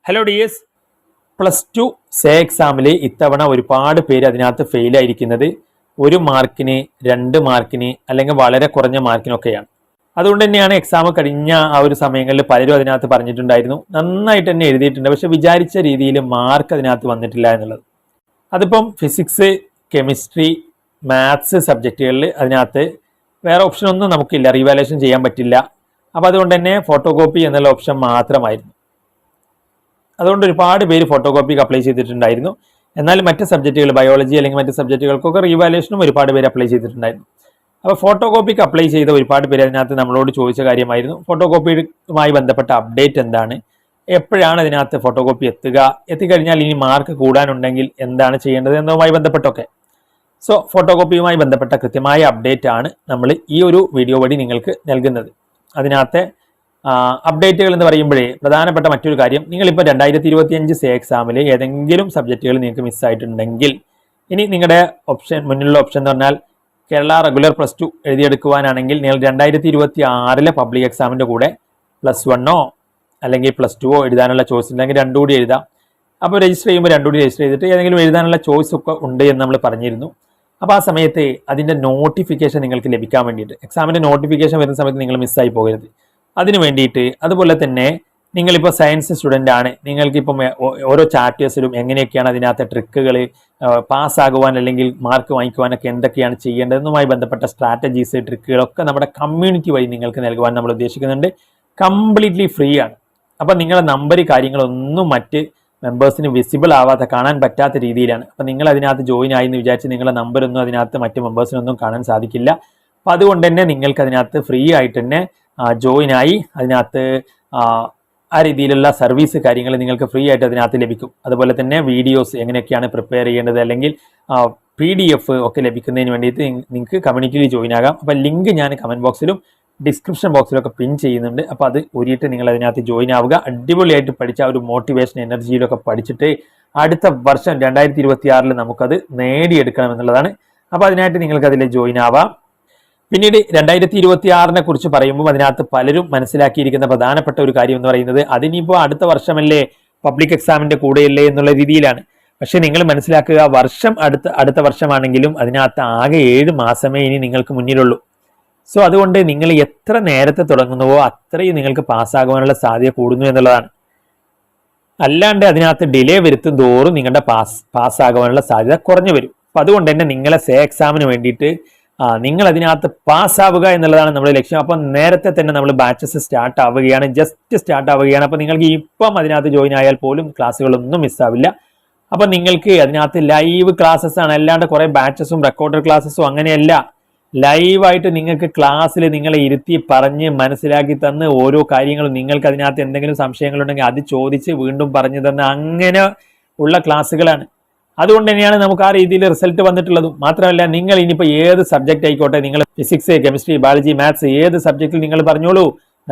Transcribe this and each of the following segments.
Hello dears, +2 say എക്സാമിൽ ഇത്തവണ ഒരുപാട് പേര് അതിനകത്ത് ഫെയിലായിരിക്കുന്നത് 1 മാർക്കിന് 2 മാർക്കിന് അല്ലെങ്കിൽ വളരെ കുറഞ്ഞ മാർക്കിനൊക്കെയാണ്. അതുകൊണ്ട് തന്നെയാണ് എക്സാം കഴിഞ്ഞ ആ ഒരു സമയങ്ങളിൽ പലരും അതിനകത്ത് പറഞ്ഞിട്ടുണ്ടായിരുന്നു, നന്നായിട്ട് തന്നെ എഴുതിയിട്ടുണ്ട്, പക്ഷെ വിചാരിച്ച രീതിയിൽ മാർക്ക് അതിനകത്ത് വന്നിട്ടില്ല എന്നുള്ളത്. അതിപ്പം ഫിസിക്സ്, കെമിസ്ട്രി, മാത്സ് സബ്ജക്റ്റുകളിൽ അതിനകത്ത് വേറെ ഓപ്ഷൻ ഒന്നും നമുക്കില്ല, റീവാലുവേഷൻ ചെയ്യാൻ പറ്റില്ല. അപ്പോൾ അതുകൊണ്ട് തന്നെ ഫോട്ടോ കോപ്പി എന്നുള്ള ഓപ്ഷൻ മാത്രമായിരുന്നു. അതുകൊണ്ട് ഒരുപാട് പേര് ഫോട്ടോ കോപ്പിക്ക് അപ്ലൈ ചെയ്തിട്ടുണ്ടായിരുന്നു. എന്നാൽ മറ്റ് സബ്ജക്റ്റുകൾ, ബയോളജി അല്ലെങ്കിൽ മറ്റ് സബ്ജക്റ്റുകൾക്കൊക്കെ റീവാലുവേഷനും ഒരുപാട് പേര് അപ്ലൈ ചെയ്തിട്ടുണ്ടായിരുന്നു. അപ്പോൾ ഫോട്ടോ കോപ്പിക്ക് അപ്ലൈ ചെയ്ത ഒരുപാട് പേര് അതിനകത്ത് നമ്മളോട് ചോദിച്ച കാര്യമായിരുന്നു, ഫോട്ടോ കോപ്പിയുമായി ബന്ധപ്പെട്ട അപ്ഡേറ്റ് എന്താണ്, എപ്പോഴാണ് അതിനകത്ത് ഫോട്ടോ കോപ്പി എത്തിക്കഴിഞ്ഞാൽ ഇനി മാർക്ക് കൂടാനുണ്ടെങ്കിൽ എന്താണ് ചെയ്യേണ്ടത് എന്നതുമായി ബന്ധപ്പെട്ടൊക്കെ. സോ ഫോട്ടോ കോപ്പിയുമായി ബന്ധപ്പെട്ട കൃത്യമായ അപ്ഡേറ്റ് ആണ് നമ്മൾ ഈ ഒരു വീഡിയോ വഴി നിങ്ങൾക്ക് നൽകുന്നത്. അതിനകത്തെ അപ്ഡേറ്റുകൾ എന്ന് പറയുമ്പോഴേ പ്രധാനപ്പെട്ട മറ്റൊരു കാര്യം, നിങ്ങളിപ്പോൾ 2025 സേ എക്സാമിൽ ഏതെങ്കിലും സബ്ജക്റ്റുകൾ നിങ്ങൾക്ക് മിസ്സായിട്ടുണ്ടെങ്കിൽ ഇനി നിങ്ങളുടെ മുന്നിലുള്ള ഓപ്ഷൻ എന്ന് പറഞ്ഞാൽ കേരള റെഗുലർ +2 എഴുതിയെടുക്കുവാനാണെങ്കിൽ നിങ്ങൾ 2026 പബ്ലിക് എക്സാമിൻ്റെ കൂടെ +1 അല്ലെങ്കിൽ +2 എഴുതാനുള്ള ചോയ്സ് ഉണ്ടെങ്കിൽ രണ്ടും കൂടി എഴുതാം. അപ്പോൾ രജിസ്റ്റർ ചെയ്യുമ്പോൾ രണ്ടും കൂടി രജിസ്റ്റർ ചെയ്തിട്ട് ഏതെങ്കിലും എഴുതാനുള്ള ചോയ്സ് ഒക്കെ ഉണ്ട് എന്ന് നമ്മൾ പറഞ്ഞിരുന്നു. അപ്പോൾ ആ സമയത്ത് അതിൻ്റെ നോട്ടിഫിക്കേഷൻ നിങ്ങൾക്ക് ലഭിക്കാൻ വേണ്ടിയിട്ട്, എക്സാമിൻ്റെ നോട്ടിഫിക്കേഷൻ വരുന്ന സമയത്ത് നിങ്ങൾ മിസ്സായി പോകരുത്. അതിനു വേണ്ടിയിട്ട്, അതുപോലെ തന്നെ നിങ്ങളിപ്പോൾ സയൻസ് സ്റ്റുഡൻ്റ് ആണ്, നിങ്ങൾക്കിപ്പം ഓരോ ചാപ്റ്റേഴ്സിലും എങ്ങനെയൊക്കെയാണ് അതിനകത്ത് ട്രിക്കുകൾ, പാസ്സാകുവാൻ അല്ലെങ്കിൽ മാർക്ക് വാങ്ങിക്കുവാനൊക്കെ എന്തൊക്കെയാണ് ചെയ്യേണ്ടതെന്നുമായി ബന്ധപ്പെട്ട സ്ട്രാറ്റജീസ്, ട്രിക്കുകളൊക്കെ നമ്മുടെ കമ്മ്യൂണിറ്റി വഴി നിങ്ങൾക്ക് നൽകുവാൻ നമ്മൾ ഉദ്ദേശിക്കുന്നുണ്ട്. കംപ്ലീറ്റ്ലി ഫ്രീ ആണ്. അപ്പം നിങ്ങളുടെ നമ്പർ കാര്യങ്ങളൊന്നും മറ്റ് മെമ്പേഴ്സിന് വിസിബിൾ ആവാത്ത, കാണാൻ പറ്റാത്ത രീതിയിലാണ്. അപ്പം നിങ്ങൾ അതിനകത്ത് ജോയിൻ ആയി എന്ന് വിചാരിച്ച് നിങ്ങളുടെ നമ്പറൊന്നും അതിനകത്ത് മറ്റ് മെമ്പേഴ്സിനൊന്നും കാണാൻ സാധിക്കില്ല. അപ്പം അതുകൊണ്ട് തന്നെ നിങ്ങൾക്ക് അതിനകത്ത് ഫ്രീ ആയിട്ട് തന്നെ ജോയിൻ ആയി അതിനകത്ത് ആ രീതിയിലുള്ള സർവീസ് കാര്യങ്ങൾ നിങ്ങൾക്ക് ഫ്രീ ആയിട്ട് അതിനകത്ത് ലഭിക്കും. അതുപോലെ തന്നെ വീഡിയോസ് എങ്ങനെയൊക്കെയാണ് പ്രിപ്പയർ ചെയ്യേണ്ടത് അല്ലെങ്കിൽ PDF ഒക്കെ ലഭിക്കുന്നതിന് വേണ്ടിയിട്ട് നിങ്ങൾക്ക് കമ്മ്യൂണിറ്റിയിൽ ജോയിൻ ആകാം. അപ്പോൾ ലിങ്ക് ഞാൻ കമൻറ്റ് ബോക്സിലും ഡിസ്ക്രിപ്ഷൻ ബോക്സിലൊക്കെ പിൻ ചെയ്യുന്നുണ്ട്. അപ്പോൾ അത് ഊരിയിട്ട് നിങ്ങൾ അതിനകത്ത് ജോയിൻ ആവുക. അടിപൊളിയായിട്ട് പഠിച്ച ഒരു മോട്ടിവേഷൻ എനർജിയിലൊക്കെ പഠിച്ചിട്ട് അടുത്ത വർഷം 2026 നമുക്കത് നേടിയെടുക്കണം എന്നുള്ളതാണ്. അപ്പോൾ അതിനായിട്ട് നിങ്ങൾക്ക് അതിൽ ജോയിൻ ആവാം. പിന്നീട് 2026 കുറിച്ച് പറയുമ്പോൾ അതിനകത്ത് പലരും മനസ്സിലാക്കിയിരിക്കുന്ന പ്രധാനപ്പെട്ട ഒരു കാര്യം എന്ന് പറയുന്നത്, അതിനിപ്പോൾ അടുത്ത വർഷമല്ലേ, പബ്ലിക് എക്സാമിൻ്റെ കൂടെയല്ലേ എന്നുള്ള രീതിയിലാണ്. പക്ഷേ നിങ്ങൾ മനസ്സിലാക്കുക, വർഷം അടുത്ത വർഷമാണെങ്കിലും അതിനകത്ത് ആകെ 7 മാസമേ ഇനി നിങ്ങൾക്ക് മുന്നിലുള്ളൂ. സോ അതുകൊണ്ട് നിങ്ങൾ എത്ര നേരത്തെ തുടങ്ങുന്നുവോ അത്രയും നിങ്ങൾക്ക് പാസ്സാകുവാനുള്ള സാധ്യത കൂടുന്നു എന്നുള്ളതാണ്. അല്ലാണ്ട് അതിനകത്ത് ഡിലേ വരുത്തും തോറും നിങ്ങളുടെ പാസ്സാകുവാനുള്ള സാധ്യത കുറഞ്ഞു വരും. അപ്പം അതുകൊണ്ട് തന്നെ നിങ്ങളെ സേ എക്സാമിന് വേണ്ടിയിട്ട് നിങ്ങൾ അതിനകത്ത് പാസ്സാവുക എന്നുള്ളതാണ് നമ്മുടെ ലക്ഷ്യം. അപ്പം നേരത്തെ തന്നെ നമ്മൾ ബാച്ചസ് സ്റ്റാർട്ട് ആവുകയാണ്, ജസ്റ്റ് സ്റ്റാർട്ട് ആവുകയാണ്. അപ്പം നിങ്ങൾക്ക് ഇപ്പം അതിനകത്ത് ജോയിൻ ആയാൽ പോലും ക്ലാസ്സുകളൊന്നും മിസ്സാവില്ല. അപ്പം നിങ്ങൾക്ക് അതിനകത്ത് ലൈവ് ക്ലാസ്സസ് ആണ്, അല്ലാണ്ട് കുറേ ബാച്ചസും റെക്കോർഡഡ് ക്ലാസ്സസും അങ്ങനെയല്ല. ലൈവായിട്ട് നിങ്ങൾക്ക് ക്ലാസ്സിൽ നിങ്ങളെ ഇരുത്തി പറഞ്ഞ് മനസ്സിലാക്കി തന്ന് ഓരോ കാര്യങ്ങളും, നിങ്ങൾക്ക് അതിനകത്ത് എന്തെങ്കിലും സംശയങ്ങളുണ്ടെങ്കിൽ അത് ചോദിച്ച് വീണ്ടും പറഞ്ഞു തന്ന് അങ്ങനെ ഉള്ള ക്ലാസ്സുകളാണ്. അതുകൊണ്ട് തന്നെയാണ് നമുക്ക് ആ രീതിയിൽ റിസൾട്ട് വന്നിട്ടുള്ളതും. മാത്രമല്ല, നിങ്ങൾ ഇനിയിപ്പോൾ ഏത് സബ്ജക്റ്റ് ആയിക്കോട്ടെ, നിങ്ങൾ ഫിസിക്സ്, കെമിസ്ട്രി, ബയോളജി, മാത്സ് ഏത് സബ്ജക്റ്റിൽ നിങ്ങൾ പറഞ്ഞോളൂ,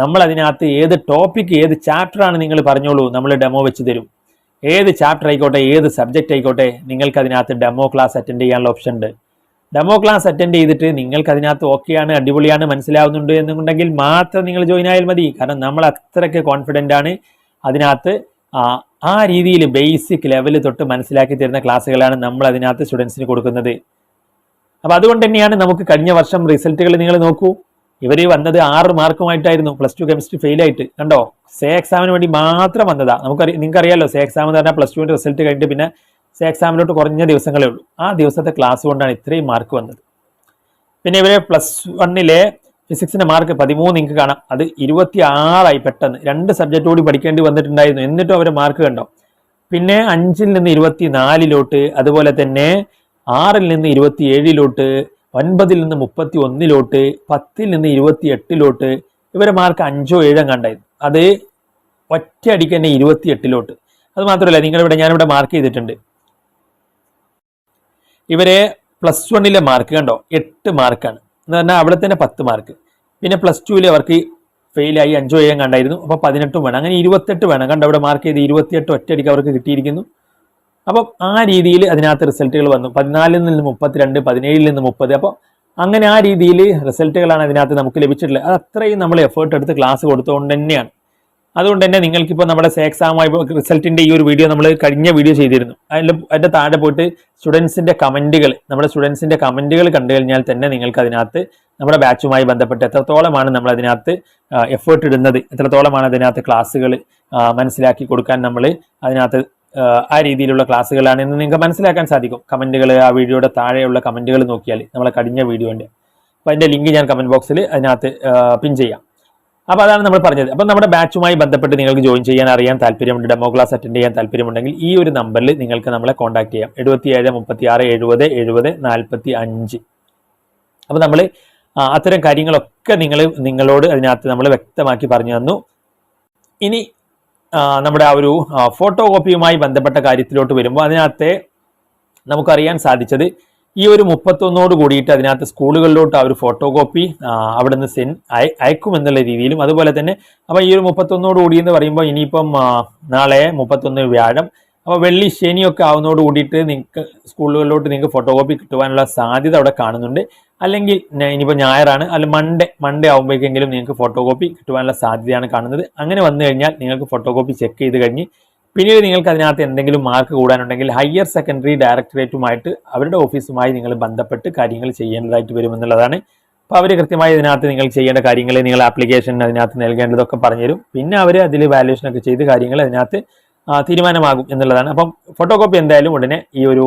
നമ്മൾ അതിനകത്ത് ഏത് ടോപ്പിക്, ഏത് ചാപ്റ്ററാണ് നിങ്ങൾ പറഞ്ഞോളൂ, നമ്മൾ ഡെമോ വെച്ച് തരും. ഏത് ചാപ്റ്റർ ആയിക്കോട്ടെ, ഏത് സബ്ജക്റ്റ് ആയിക്കോട്ടെ, നിങ്ങൾക്ക് അതിനകത്ത് ഡെമോ ക്ലാസ് അറ്റൻഡ് ചെയ്യാനുള്ള ഓപ്ഷൻ ഉണ്ട്. ഡെമോ ക്ലാസ് അറ്റൻഡ് ചെയ്തിട്ട് നിങ്ങൾക്ക് അതിനകത്ത് ഓക്കെയാണ്, അടിപൊളിയാണ്, മനസ്സിലാവുന്നുണ്ട് എന്നുണ്ടെങ്കിൽ മാത്രം നിങ്ങൾ ജോയിൻ ആയാൽ മതി. കാരണം നമ്മൾ അത്രയ്ക്ക് കോൺഫിഡൻ്റ് ആണ്. അതിനകത്ത് ആ രീതിയിൽ ബേസിക് ലെവൽ തൊട്ട് മനസ്സിലാക്കി തരുന്ന ക്ലാസ്സുകളാണ് നമ്മൾ അതിനകത്ത് സ്റ്റുഡൻസിന് കൊടുക്കുന്നത്. അപ്പോൾ അതുകൊണ്ട് തന്നെയാണ് നമുക്ക് കഴിഞ്ഞ വർഷം റിസൾട്ടുകൾ നിങ്ങൾ നോക്കൂ, ഇവർ വന്നത് 6 മാർക്കുമായിട്ടായിരുന്നു +2 കെമിസ്ട്രി ഫെയിലായിട്ട്. കണ്ടോ, സേ എക്സാമിന് വേണ്ടി മാത്രം വന്നതാ. നിങ്ങൾക്കറിയാലോ, സേ എക്സാം എന്ന് പറഞ്ഞാൽ +2 റിസൾട്ട് കഴിഞ്ഞിട്ട് പിന്നെ സേ എക്സാമിലോട്ട് കുറഞ്ഞ ദിവസങ്ങളേ ഉള്ളൂ. ആ ദിവസത്തെ ക്ലാസ് കൊണ്ടാണ് ഇത്രയും മാർക്ക് വന്നത്. പിന്നെ ഇവരെ +1 ഫിസിക്സിൻ്റെ മാർക്ക് 13 നിങ്ങൾക്ക് കാണാം, അത് 26 പെട്ടെന്ന് 2 സബ്ജക്റ്റ് കൂടി പഠിക്കേണ്ടി വന്നിട്ടുണ്ടായിരുന്നു. എന്നിട്ടും അവരെ മാർക്ക് കണ്ടോ. പിന്നെ 5 നിന്ന് 24 അതുപോലെ തന്നെ 6 നിന്ന് 27 9 നിന്ന് 31 10 നിന്ന് 28 ഇവരെ മാർക്ക് 5ഓ 7ഓ കണ്ടായിരുന്നു. അത് ഒറ്റയടിക്ക് തന്നെ 28. അത് മാത്രമല്ല, ഞാനിവിടെ മാർക്ക് ചെയ്തിട്ടുണ്ട്. ഇവരെ +1 മാർക്ക് കണ്ടോ, 8 മാർക്കാണ് എന്ന് പറഞ്ഞാൽ അവിടെ തന്നെ 10 മാർക്ക്. പിന്നെ +2 അവർക്ക് ഫെയിലായി 5ഓ 7ഓ കണ്ടായിരുന്നു. അപ്പോൾ 18 വേണം, അങ്ങനെ 28 വേണം. കണ്ടോ, അവിടെ മാർക്ക് ചെയ്ത് 28 ഒറ്റയടിക്ക് അവർക്ക് കിട്ടിയിരിക്കുന്നു. അപ്പം ആ രീതിയിൽ അതിനകത്ത് റിസൾട്ടുകൾ വന്നു. 14 നിന്ന് 32, 17 നിന്ന് 30. അപ്പോൾ അങ്ങനെ ആ രീതിയിൽ റിസൾട്ടുകളാണ് അതിനകത്ത് നമുക്ക് ലഭിച്ചിട്ടുള്ളത്. അത് അത്രയും നമ്മൾ എഫേർട്ട് എടുത്ത് ക്ലാസ് കൊടുത്തുകൊണ്ട് തന്നെയാണ്. അതുകൊണ്ട് തന്നെ നിങ്ങൾക്കിപ്പോൾ നമ്മുടെ എക്സാമായി റിസൾട്ടിൻ്റെ ഈ ഒരു വീഡിയോ നമ്മൾ കഴിഞ്ഞ വീഡിയോ ചെയ്തിരുന്നു. അതിൻ്റെ താഴെ പോയിട്ട് സ്റ്റുഡൻസിൻ്റെ കമൻറ്റുകൾ, നമ്മുടെ സ്റ്റുഡൻസിൻ്റെ കമൻറ്റുകൾ കണ്ടു കഴിഞ്ഞാൽ തന്നെ നിങ്ങൾക്ക് അതിനകത്ത് നമ്മുടെ ബാച്ചുമായി ബന്ധപ്പെട്ട് എത്രത്തോളമാണ് നമ്മൾ അതിനകത്ത് എഫേർട്ട് ഇടുന്നത്, എത്രത്തോളമാണ് അതിനകത്ത് ക്ലാസ്സുകൾ മനസ്സിലാക്കി കൊടുക്കാൻ നമ്മൾ അതിനകത്ത് ആ രീതിയിലുള്ള ക്ലാസ്സുകളാണെന്ന് നിങ്ങൾക്ക് മനസ്സിലാക്കാൻ സാധിക്കും. കമൻറ്റുകൾ, ആ വീഡിയോയുടെ താഴെയുള്ള കമൻറ്റുകൾ നോക്കിയാൽ നമ്മളെ കഴിഞ്ഞ വീഡിയോൻ്റെ, അപ്പോൾ അതിൻ്റെ ലിങ്ക് ഞാൻ കമൻറ്റ് ബോക്സിൽ അതിനകത്ത് പിൻ ചെയ്യാം. അപ്പോൾ അതാണ് നമ്മൾ പറഞ്ഞത്. അപ്പോൾ നമ്മുടെ ബാച്ചുമായി ബന്ധപ്പെട്ട് നിങ്ങൾക്ക് ജോയിൻ ചെയ്യാൻ അറിയാൻ താല്പര്യമുണ്ട്, ഡെമോ ക്ലാസ് അറ്റൻഡ് ചെയ്യാൻ താല്പര്യമുണ്ടെങ്കിൽ ഈ ഒരു നമ്പറിൽ നിങ്ങൾക്ക് നമ്മളെ കോൺടാക്ട് ചെയ്യാം. 77 36 70 70 45. അപ്പോൾ നമ്മൾ അത്തരം കാര്യങ്ങളൊക്കെ നിങ്ങളോട് അതിനകത്ത് നമ്മൾ വ്യക്തമാക്കി പറഞ്ഞു തന്നു. ഇനി നമ്മുടെ ആ ഒരു ഫോട്ടോ കോപ്പിയുമായി ബന്ധപ്പെട്ട കാര്യത്തിലോട്ട് വരുമ്പോൾ അതിനകത്തെ നമുക്കറിയാൻ സാധിച്ചത് ഈ ഒരു 31 കൂടിയിട്ട് അതിനകത്ത് സ്കൂളുകളിലോട്ട് ആ ഒരു ഫോട്ടോ കോപ്പി അവിടെ നിന്ന് അയക്കുമെന്നുള്ള രീതിയിലും, അതുപോലെ തന്നെ അപ്പോൾ ഈ ഒരു 31 കൂടി എന്ന് പറയുമ്പോൾ ഇനിയിപ്പം നാളെ 31 വ്യാഴം, അപ്പോൾ വെള്ളി ശനിയൊക്കെ ആവുന്നതോട് കൂടിയിട്ട് നിങ്ങൾക്ക് സ്കൂളുകളിലോട്ട് നിങ്ങൾക്ക് ഫോട്ടോ കോപ്പി കിട്ടുവാനുള്ള സാധ്യത അവിടെ കാണുന്നുണ്ട്. അല്ലെങ്കിൽ ഇനിയിപ്പോൾ ഞായറാണ്, അല്ലെങ്കിൽ മൺഡേ ആകുമ്പോഴേക്കെങ്കിലും നിങ്ങൾക്ക് ഫോട്ടോ കോപ്പി കിട്ടുവാനുള്ള സാധ്യതയാണ് കാണുന്നത്. അങ്ങനെ വന്നു കഴിഞ്ഞാൽ നിങ്ങൾക്ക് ഫോട്ടോ കോപ്പി ചെക്ക് ചെയ്ത് കഴിഞ്ഞ് പിന്നീട് നിങ്ങൾക്ക് അതിനകത്ത് എന്തെങ്കിലും മാർക്ക് കൂടാനുണ്ടെങ്കിൽ ഹയർ സെക്കൻഡറി ഡയറക്ടറേറ്റുമായിട്ട് അവരുടെ ഓഫീസുമായി നിങ്ങൾ ബന്ധപ്പെട്ട് കാര്യങ്ങൾ ചെയ്യേണ്ടതായിട്ട് വരുമെന്നുള്ളതാണ്. അപ്പോൾ അവർ കൃത്യമായി ഇതിനകത്ത് നിങ്ങൾ ചെയ്യേണ്ട കാര്യങ്ങൾ, നിങ്ങൾ ആപ്ലിക്കേഷൻ അതിനകത്ത് നൽകേണ്ടതൊക്കെ പറഞ്ഞുതരും. പിന്നെ അവർ അതിൽ വാല്യുവേഷനൊക്കെ ചെയ്ത് കാര്യങ്ങൾ അതിനകത്ത് തീരുമാനമാകും എന്നുള്ളതാണ്. അപ്പം ഫോട്ടോ കോപ്പി എന്തായാലും ഉടനെ ഈ ഒരു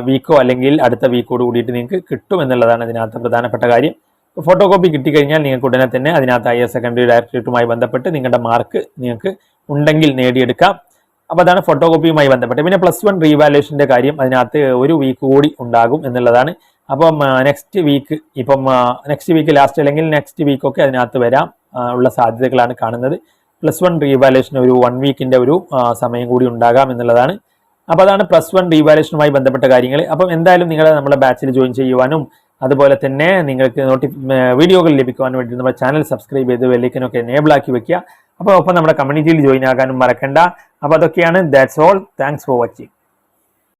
വീക്കോ അല്ലെങ്കിൽ അടുത്ത വീക്കോട് കൂടിയിട്ട് നിങ്ങൾക്ക് കിട്ടും എന്നുള്ളതാണ് ഇതിനകത്ത് പ്രധാനപ്പെട്ട കാര്യം. ഫോട്ടോ കോപ്പി കിട്ടിക്കഴിഞ്ഞാൽ നിങ്ങൾക്ക് ഉടനെ തന്നെ അതിനകത്ത് ഹയർ സെക്കൻഡറി ഡയറക്ടറേറ്റുമായി ബന്ധപ്പെട്ട് നിങ്ങളുടെ മാർക്ക് നിങ്ങൾക്ക് ഉണ്ടെങ്കിൽ നേടിയെടുക്കാം. അപ്പോൾ അതാണ് ഫോട്ടോ കോപ്പിയുമായി ബന്ധപ്പെട്ട്. പിന്നെ +1 റീവാലുവേഷൻ്റെ കാര്യം അതിനകത്ത് ഒരു വീക്ക് കൂടി ഉണ്ടാകും എന്നുള്ളതാണ്. അപ്പം നെക്സ്റ്റ് വീക്ക് ലാസ്റ്റ് അല്ലെങ്കിൽ നെക്സ്റ്റ് വീക്കൊക്കെ അതിനകത്ത് വരാം ഉള്ള സാധ്യതകളാണ് കാണുന്നത്. +1 റീവാലുവേഷൻ ഒരു 1 വീക്കിൻ്റെ ഒരു സമയം കൂടി ഉണ്ടാകാം എന്നുള്ളതാണ്. അപ്പോൾ അതാണ് +1 റീവാലുവേഷനുമായി ബന്ധപ്പെട്ട കാര്യങ്ങൾ. അപ്പം എന്തായാലും നിങ്ങൾ നമ്മുടെ ബാച്ചിൽ ജോയിൻ ചെയ്യുവാനും അതുപോലെ തന്നെ നിങ്ങൾക്ക് വീഡിയോകൾ ലഭിക്കുവാനും വേണ്ടി നമ്മുടെ ചാനൽ സബ്സ്ക്രൈബ് ചെയ്ത് ബെല്ലൈക്കനൊക്കെ എനേബിൾ ആക്കി വെക്കുക. അപ്പോൾ ഒപ്പം നമ്മുടെ കമ്മ്യൂണിറ്റിയിൽ ജോയിൻ ആകാനും മറക്കണ്ട. അപ്പോൾ അതൊക്കെയാണ്. That's all. Thanks for watching.